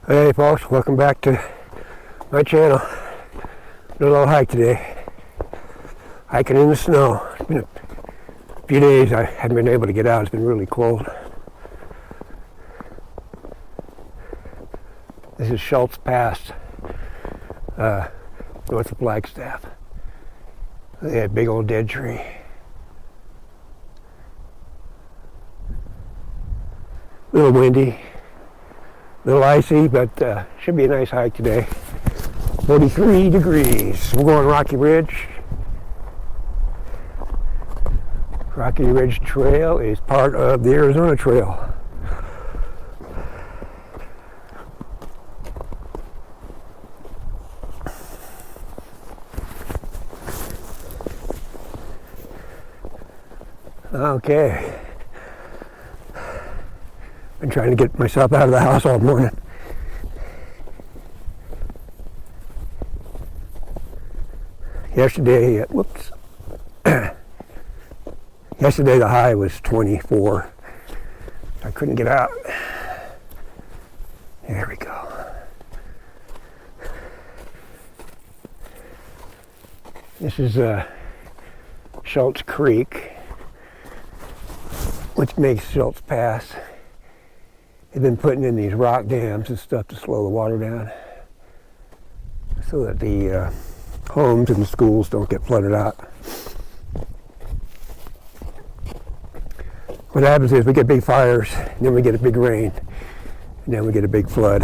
Hey folks, welcome back to my channel. Doing a little hike today. Hiking in the snow. It's been a few days I haven't been able to get out. It's been really cold. This is Schultz Pass, north of Flagstaff. They had a big old dead tree. A little windy. A little icy, but should be a nice hike today. 43 degrees. We're going Rocky Ridge. Rocky Ridge Trail is part of the Arizona Trail. Okay. Been trying to get myself out of the house all morning. Yesterday, yesterday the high was 24. I couldn't get out. There we go. This is Schultz Creek, which makes Schultz Pass. They've been putting in these rock dams and stuff to slow the water down so that the homes and the schools don't get flooded out. What happens is we get big fires, and then we get a big rain, and then we get a big flood.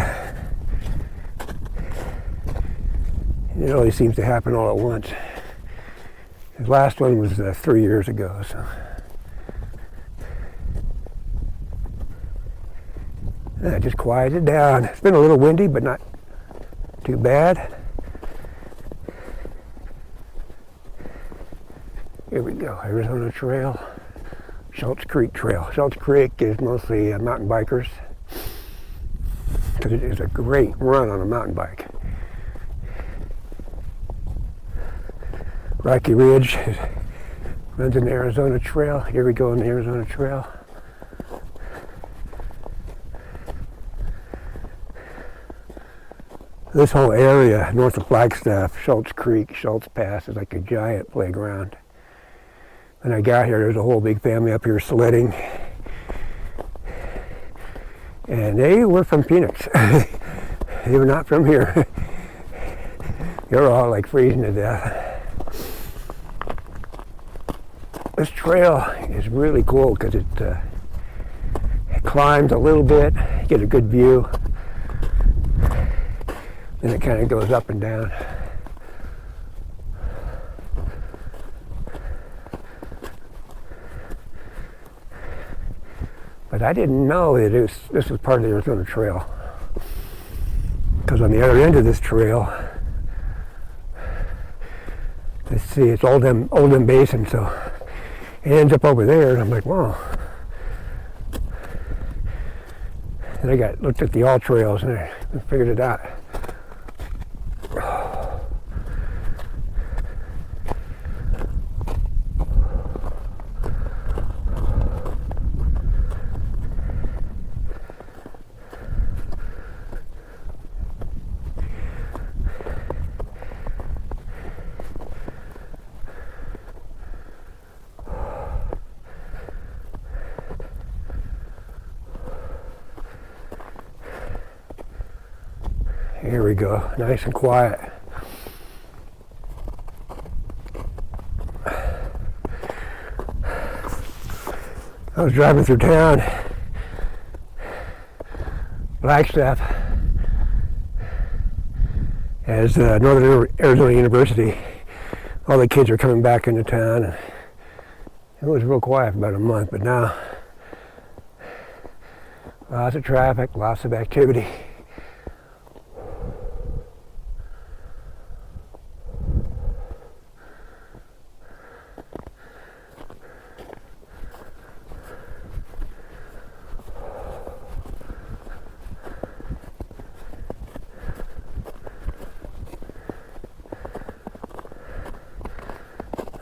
And it always seems to happen all at once. The last one was 3 years ago. So. Just quieted down. It's been a little windy, but not too bad. Here we go, Arizona Trail, Schultz Creek Trail. Schultz Creek is mostly mountain bikers because it is a great run on a mountain bike. Rocky Ridge runs in the Arizona Trail. Here we go on the Arizona Trail. This whole area north of Flagstaff, Schultz Creek, Schultz Pass, is like a giant playground. When I got here, there was a whole big family up here sledding. And they were from Phoenix. They were not from here. They were all like freezing to death. This trail is really cool because it climbs a little bit, you get a good view. Then it kind of goes up and down. But I didn't know that this was part of the Arizona Trail. Because on the other end of this trail, let's see, it's Oldham Basin, so it ends up over there, and I'm like, wow. And I looked at the all trails and I figured it out. Here we go, nice and quiet. I was driving through town, Flagstaff, as Northern Arizona University. All the kids are coming back into town, and it was real quiet for about a month, but now lots of traffic, lots of activity.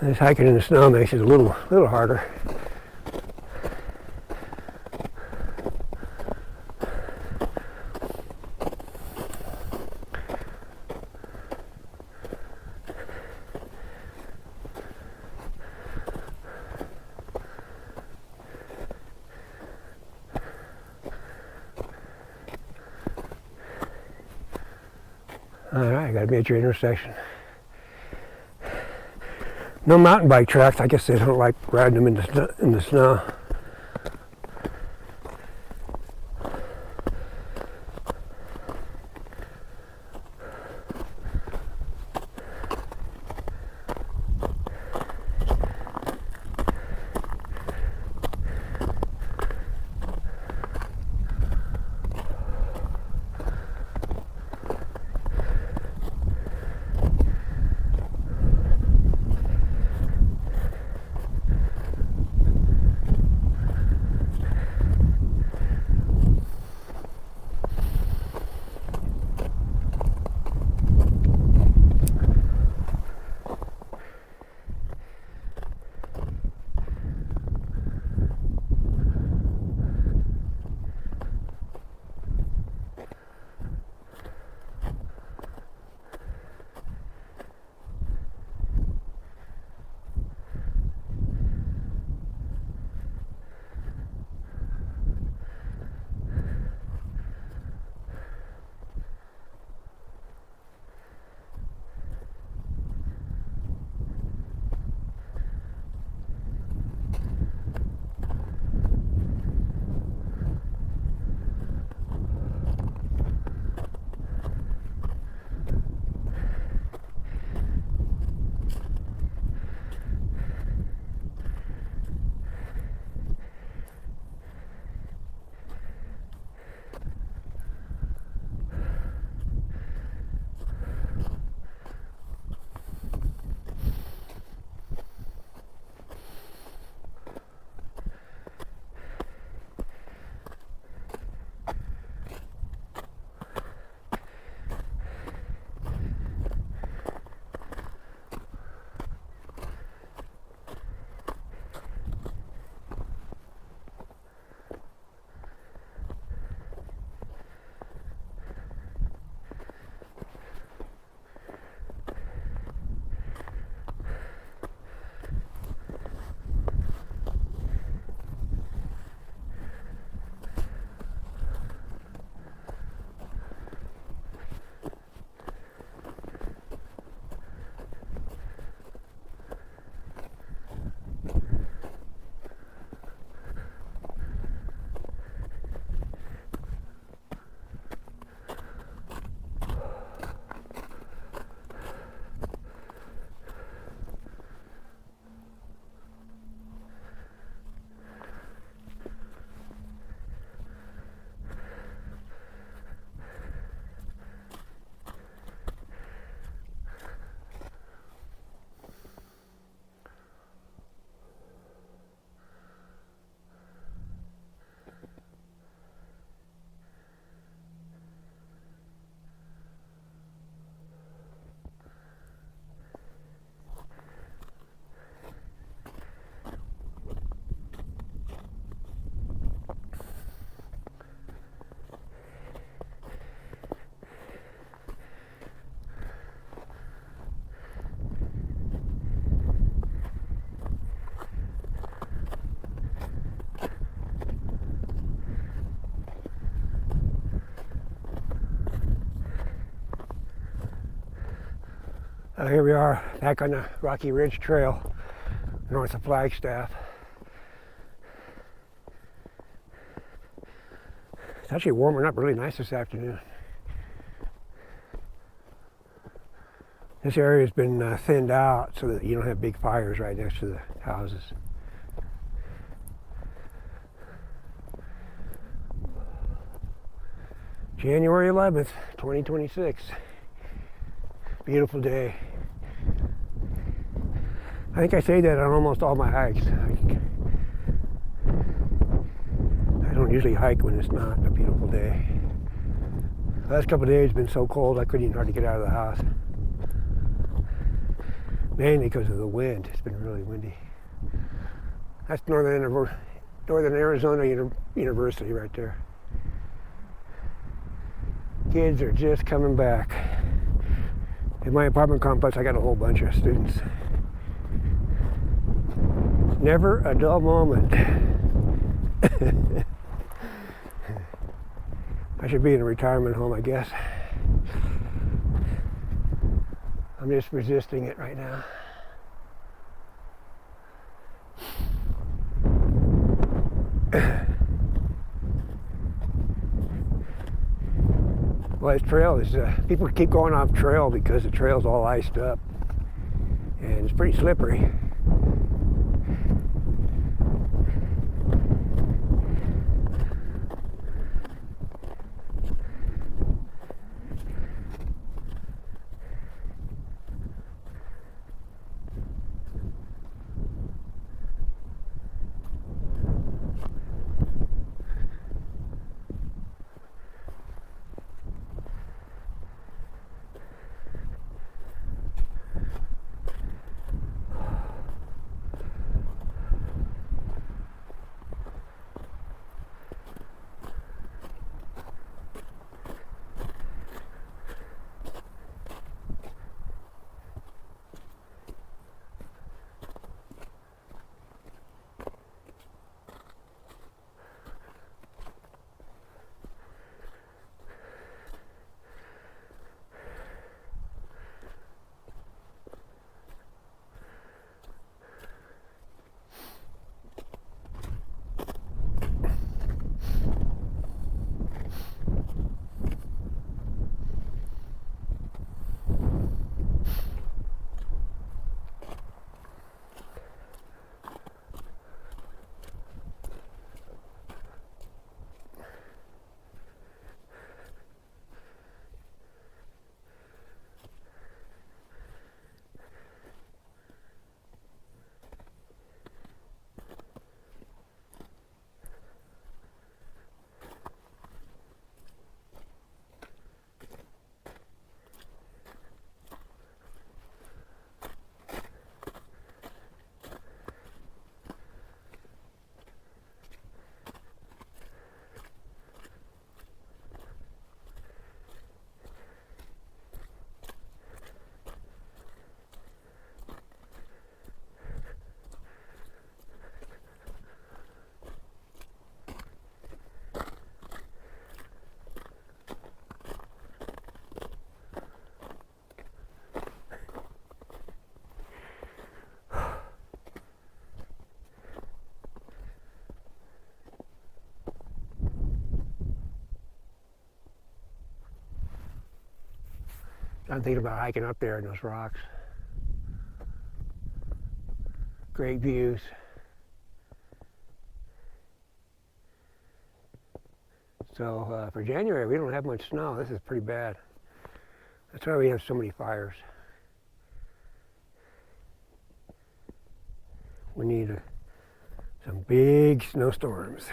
This hiking in the snow makes it a little harder. Alright, got a major intersection. No mountain bike tracks. I guess they don't like riding them in the snow. Here we are back on the Rocky Ridge Trail north of Flagstaff. It's actually warming up really nice this afternoon. This area has been thinned out so that you don't have big fires right next to the houses. January 11th, 2026. Beautiful day. I think I say that on almost all my hikes. I don't usually hike when it's not a beautiful day. The last couple of days have been so cold I couldn't even hardly get out of the house. Mainly because of the wind. It's been really windy. That's Northern Arizona University right there. Kids are just coming back. In my apartment complex, I got a whole bunch of students. Never a dull moment. I should be in a retirement home, I guess. I'm just resisting it right now. Well, this trail is, people keep going off trail because the trail's all iced up. And it's pretty slippery. I'm thinking about hiking up there in those rocks. Great views. So for January, we don't have much snow. This is pretty bad. That's why we have so many fires. We need some big snowstorms.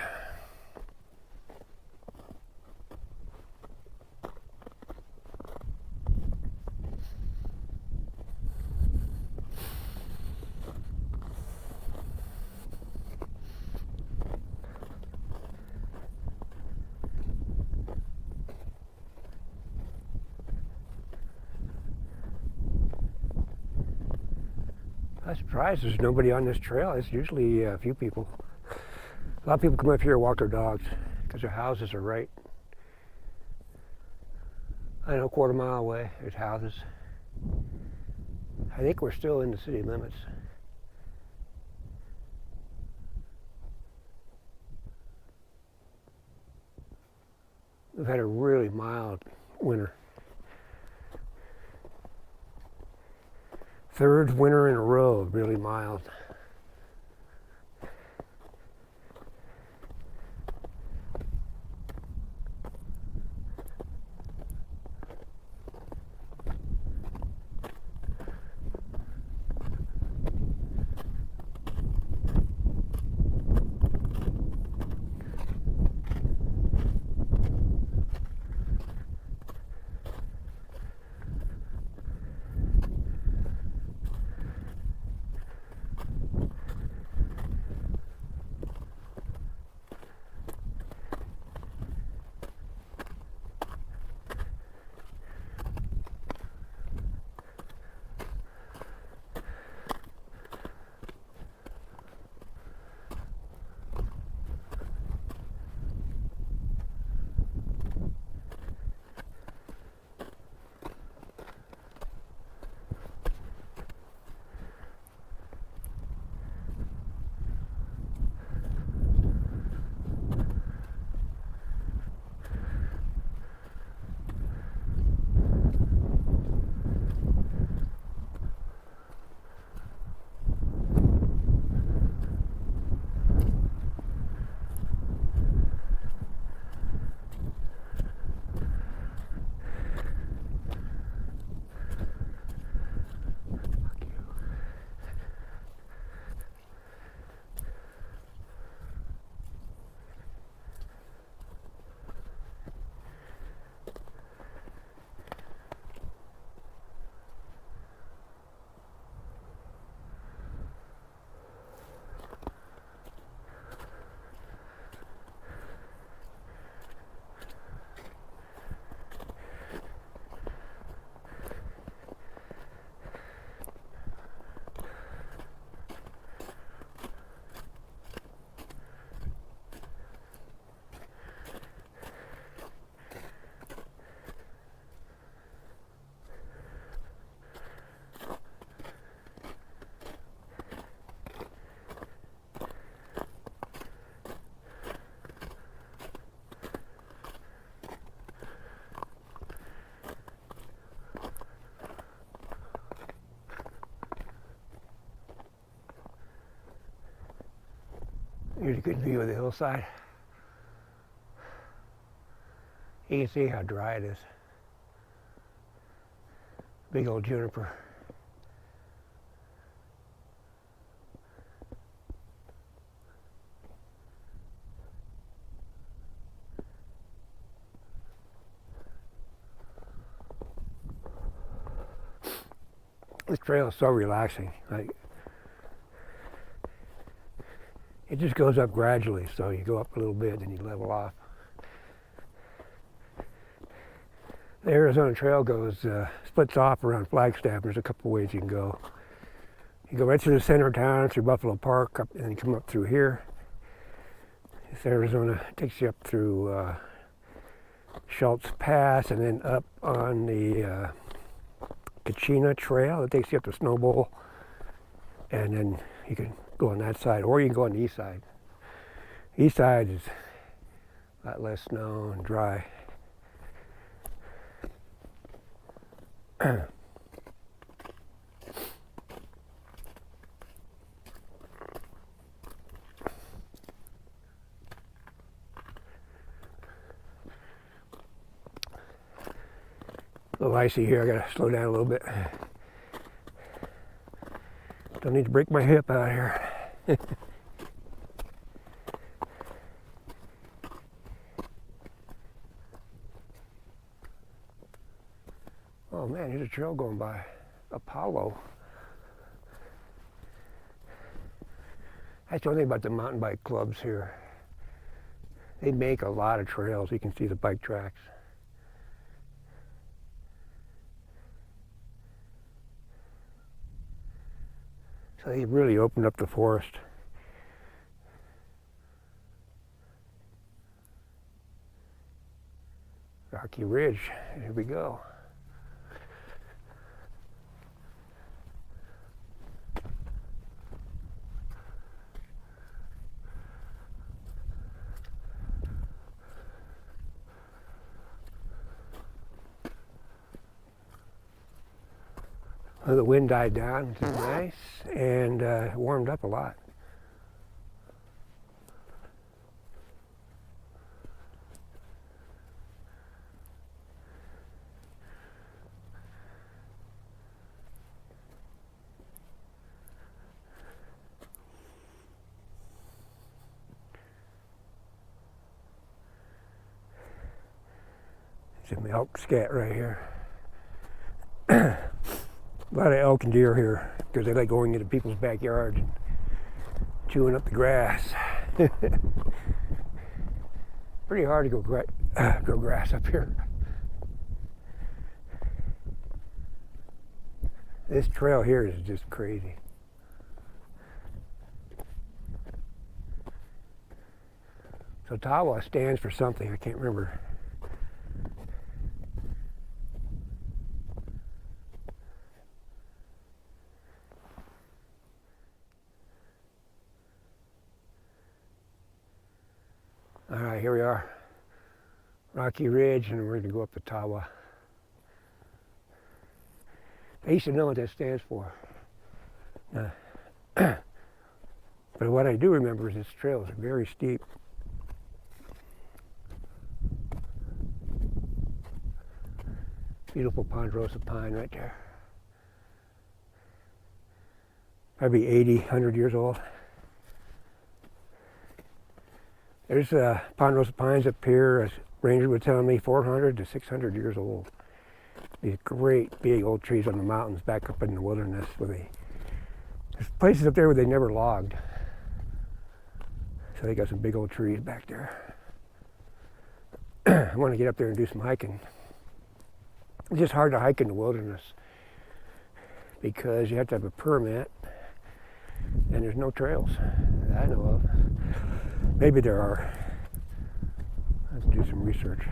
I'm surprised there's nobody on this trail. It's usually a few people. A lot of people come up here to walk their dogs because their houses are right, I don't know, a quarter mile away. There's houses. I think we're still in the city limits. We've had a really mild winter. Third winter in a row, really mild. Here's a good view of the hillside. You can see how dry it is. Big old juniper. This trail is so relaxing. Like, it just goes up gradually, so you go up a little bit, then you level off. The Arizona Trail goes, splits off around Flagstaff. There's a couple ways you can go. You go right through the center of town, through Buffalo Park, up, and then you come up through here. This Arizona takes you up through Schultz Pass, and then up on the Coconino Trail that takes you up to Snow Bowl, and then you can go on that side, or you can go on the east side. East side is a lot less snow and dry. A little icy here, I gotta slow down a little bit. Don't need to break my hip out here. Oh man, here's a trail going by. Apollo. That's the only thing about the mountain bike clubs here. They make a lot of trails. You can see the bike tracks. So they really opened up the forest. Rocky Ridge, here we go. Well, the wind died down, which is nice, and it warmed up a lot. There's some elk scat right here. A lot of elk and deer here because they like going into people's backyards and chewing up the grass. Pretty hard to grow grass up here. This trail here is just crazy. So Tawa stands for something, I can't remember. All right, here we are, Rocky Ridge, and we're going to go up to Tawa. I used to know what that stands for. But what I do remember is this trail is very steep. Beautiful ponderosa pine right there. Probably 80, 100 years old. There's ponderosa pines up here, as Ranger would tell me, 400 to 600 years old. These great big old trees on the mountains back up in the wilderness there's places up there where they never logged. So they got some big old trees back there. I want to get up there and do some hiking. It's just hard to hike in the wilderness because you have to have a permit and there's no trails that I know of. Maybe there are. Let's do some research.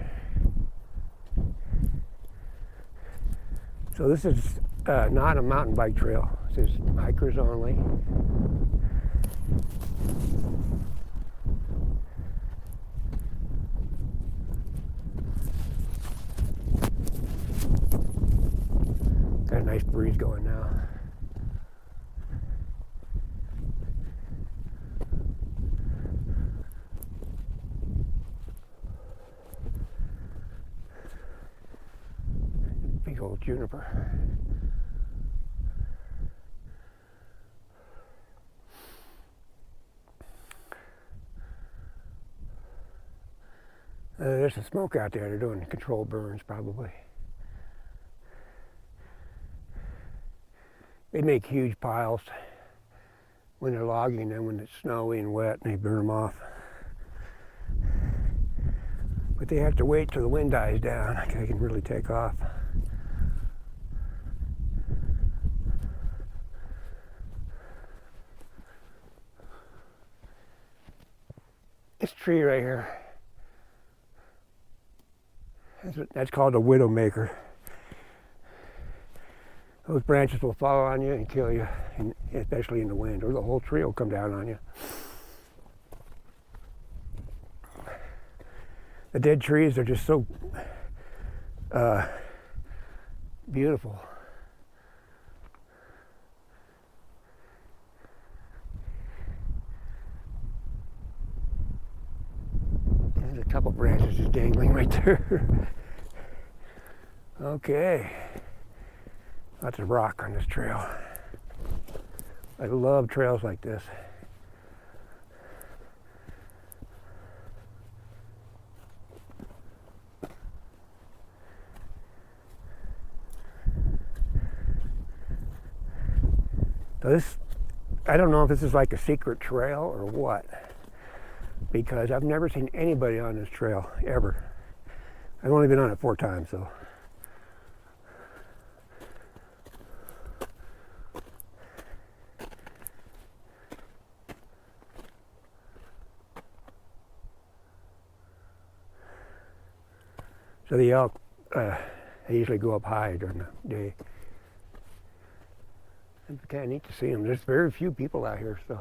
So this is not a mountain bike trail. This is hikers only. Got a nice breeze going now. beautiful juniper. There's some smoke out there. They're doing controlled burns probably. They make huge piles when they're logging, and when it's snowy and wet, and they burn them off. But they have to wait till the wind dies down. They can really take off. This tree right here, that's called a widowmaker. Those branches will fall on you and kill you, especially in the wind, or the whole tree will come down on you. The dead trees are just so beautiful. There's a couple branches just dangling right there. Okay. Lots of rock on this trail. I love trails like this. So this, I don't know if this is like a secret trail or what, because I've never seen anybody on this trail, ever. I've only been on it 4 times, so. So the elk, they usually go up high during the day. It's kind of neat to see them. There's very few people out here, so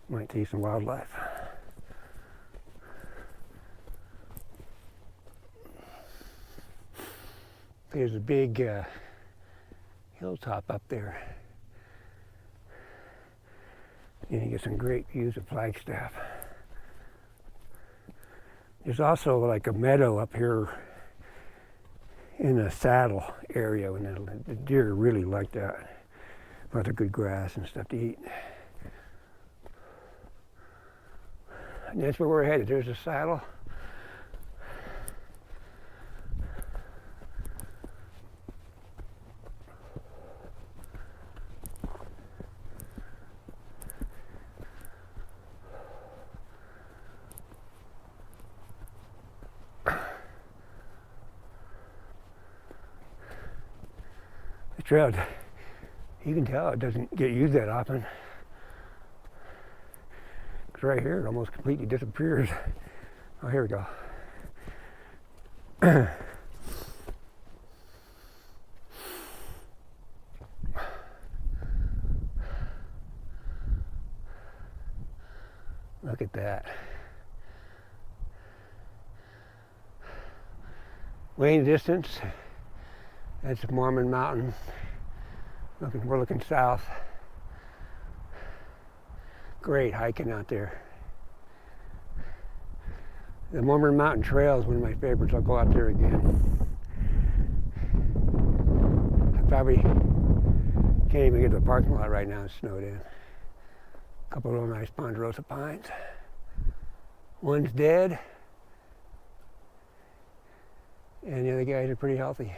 you might see some wildlife. There's a big hilltop up there. And you get some great views of Flagstaff. There's also like a meadow up here in the saddle area, and the deer really like that. Lots of good grass and stuff to eat. And that's where we're headed. There's a saddle. The trail, you can tell it doesn't get used that often. Because right here it almost completely disappears. Oh, here we go. Look at that. Way in the distance, that's Mormon Mountain. We're looking south. Great hiking out there. The Mormon Mountain Trail is one of my favorites. I'll go out there again. I probably can't even get to the parking lot right now. It's snowed in. A couple of real nice ponderosa pines. One's dead, and the other guys are pretty healthy.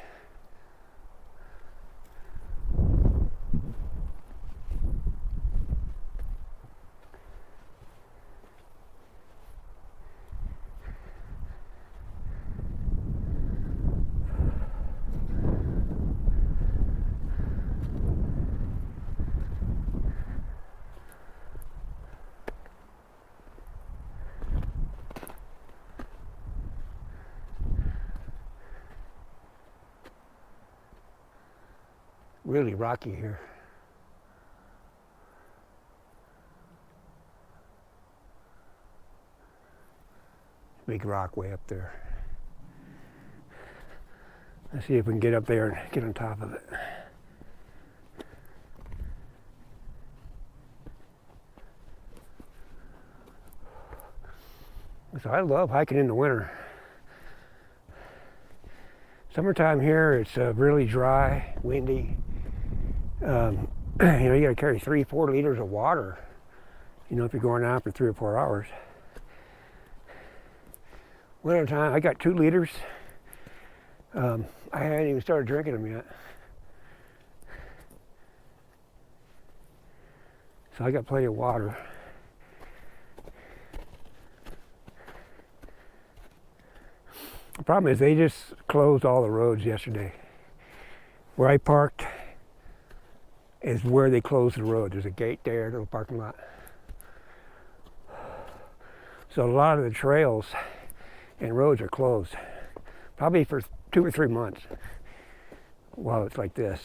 Really rocky here. Big rock way up there. Let's see if we can get up there and get on top of it. So I love hiking in the winter. Summertime here, it's really dry, windy. You got to carry 3-4 liters of water, if you're going out for 3 or 4 hours. Winter time, I got 2 liters. I haven't even started drinking them yet. So I got plenty of water. The problem is they just closed all the roads yesterday. Where I parked is where they closed the road. There's a gate there, a little parking lot. So a lot of the trails and roads are closed, probably for 2 or 3 months while it's like this.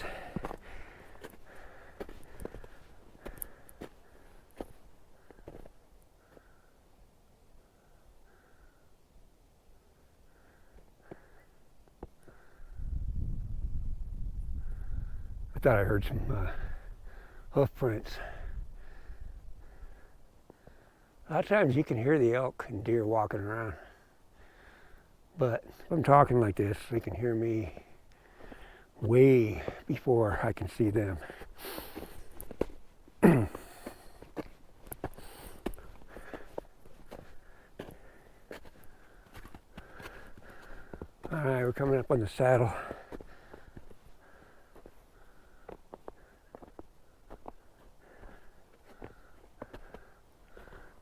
I thought I heard some hoof prints. A lot of times you can hear the elk and deer walking around. But if I'm talking like this, they can hear me way before I can see them. All right, we're coming up on the saddle.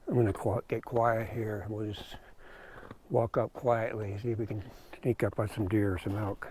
I'm going to get quiet here. We'll just walk up quietly, see if we can sneak up on some deer or some elk.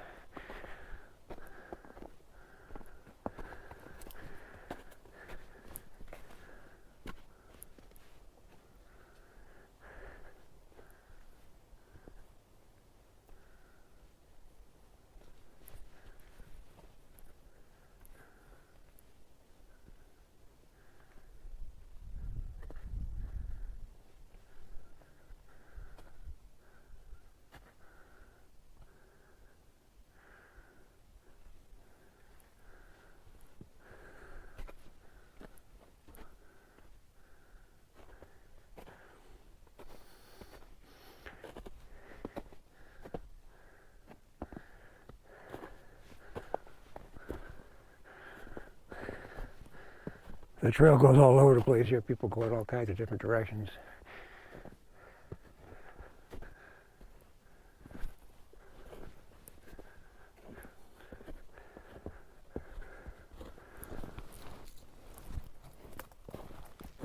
The trail goes all over the place here. People go in all kinds of different directions.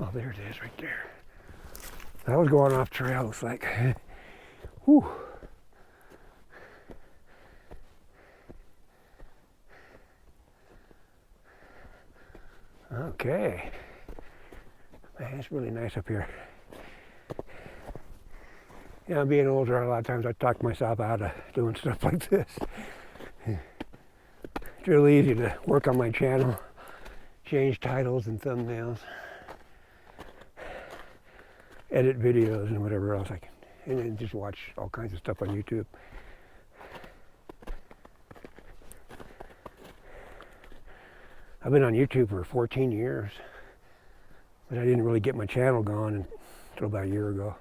Oh, there it is right there. I was going off trail, it's like, whew. Okay. Man, it's really nice up here. Being older, a lot of times I talk myself out of doing stuff like this. It's really easy to work on my channel, change titles and thumbnails, edit videos and whatever else I can, and then just watch all kinds of stuff on YouTube. I've been on YouTube for 14 years, but I didn't really get my channel going until about a year ago.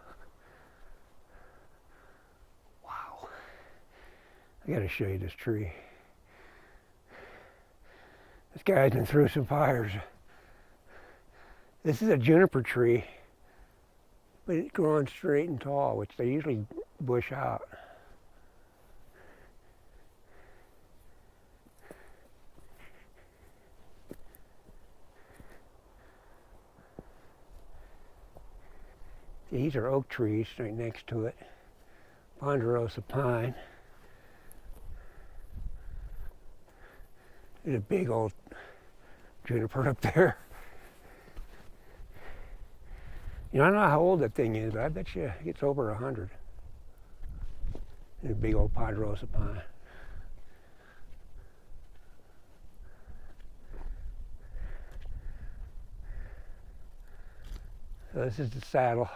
Wow. I gotta show you this tree. This guy's been through some fires. This is a juniper tree, but it's growing straight and tall, which they usually bush out. These are oak trees right next to it. Ponderosa pine. There's a big old juniper up there. I don't know how old that thing is, but I bet you it's over 100. There's a big old ponderosa pine. So this is the saddle.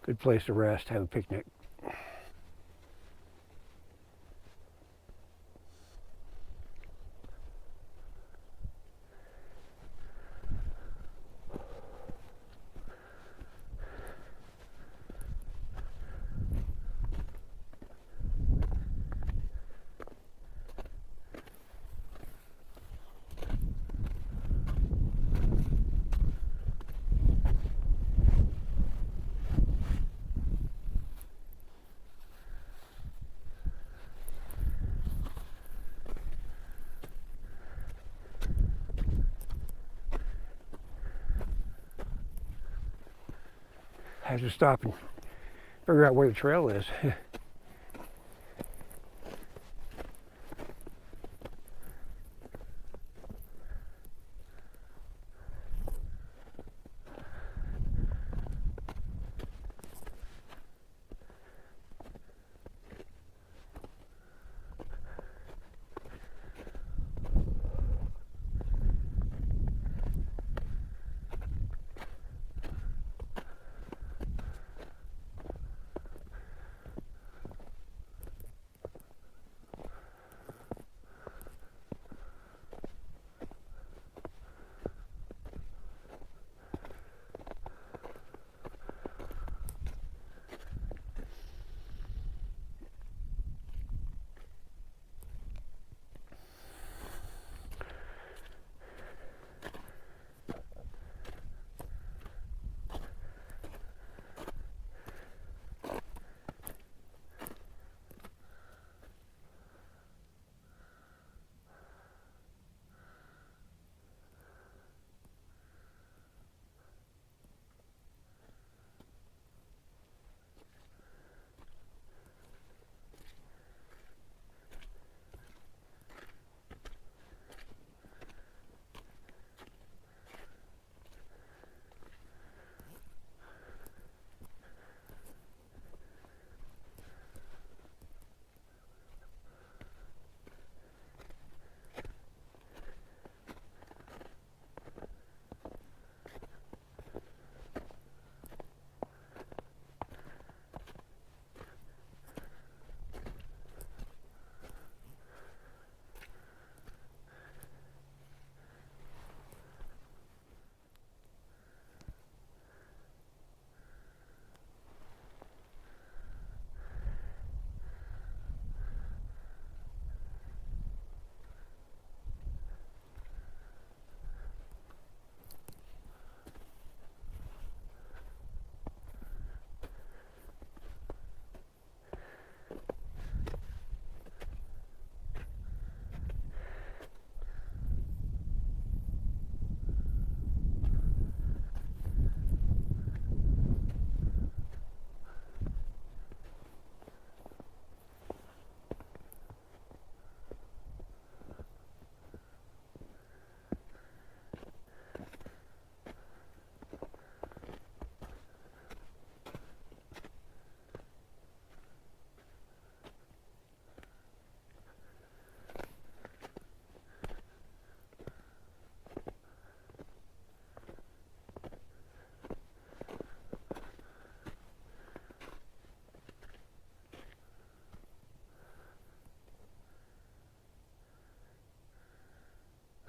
Good place to rest, have a picnic. have to stop and figure out where the trail is.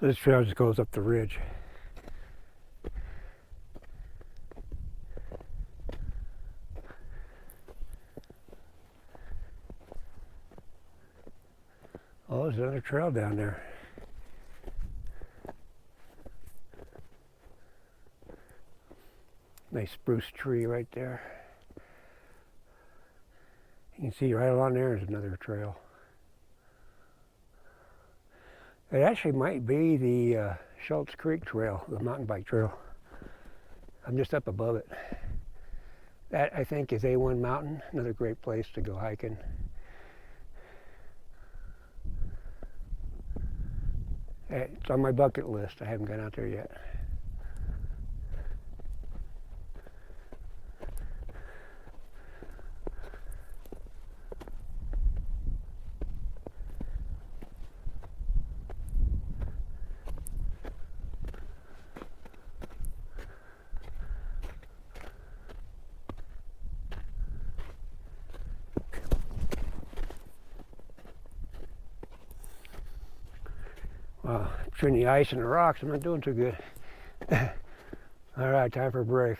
This trail just goes up the ridge. Oh, there's another trail down there. Nice spruce tree right there. You can see right along there is another trail. It actually might be the Schultz Creek Trail, the mountain bike trail. I'm just up above it. That, I think, is A1 Mountain, another great place to go hiking. It's on my bucket list. I haven't gone out there yet. Between the ice and the rocks, I'm not doing too good. All right, time for a break.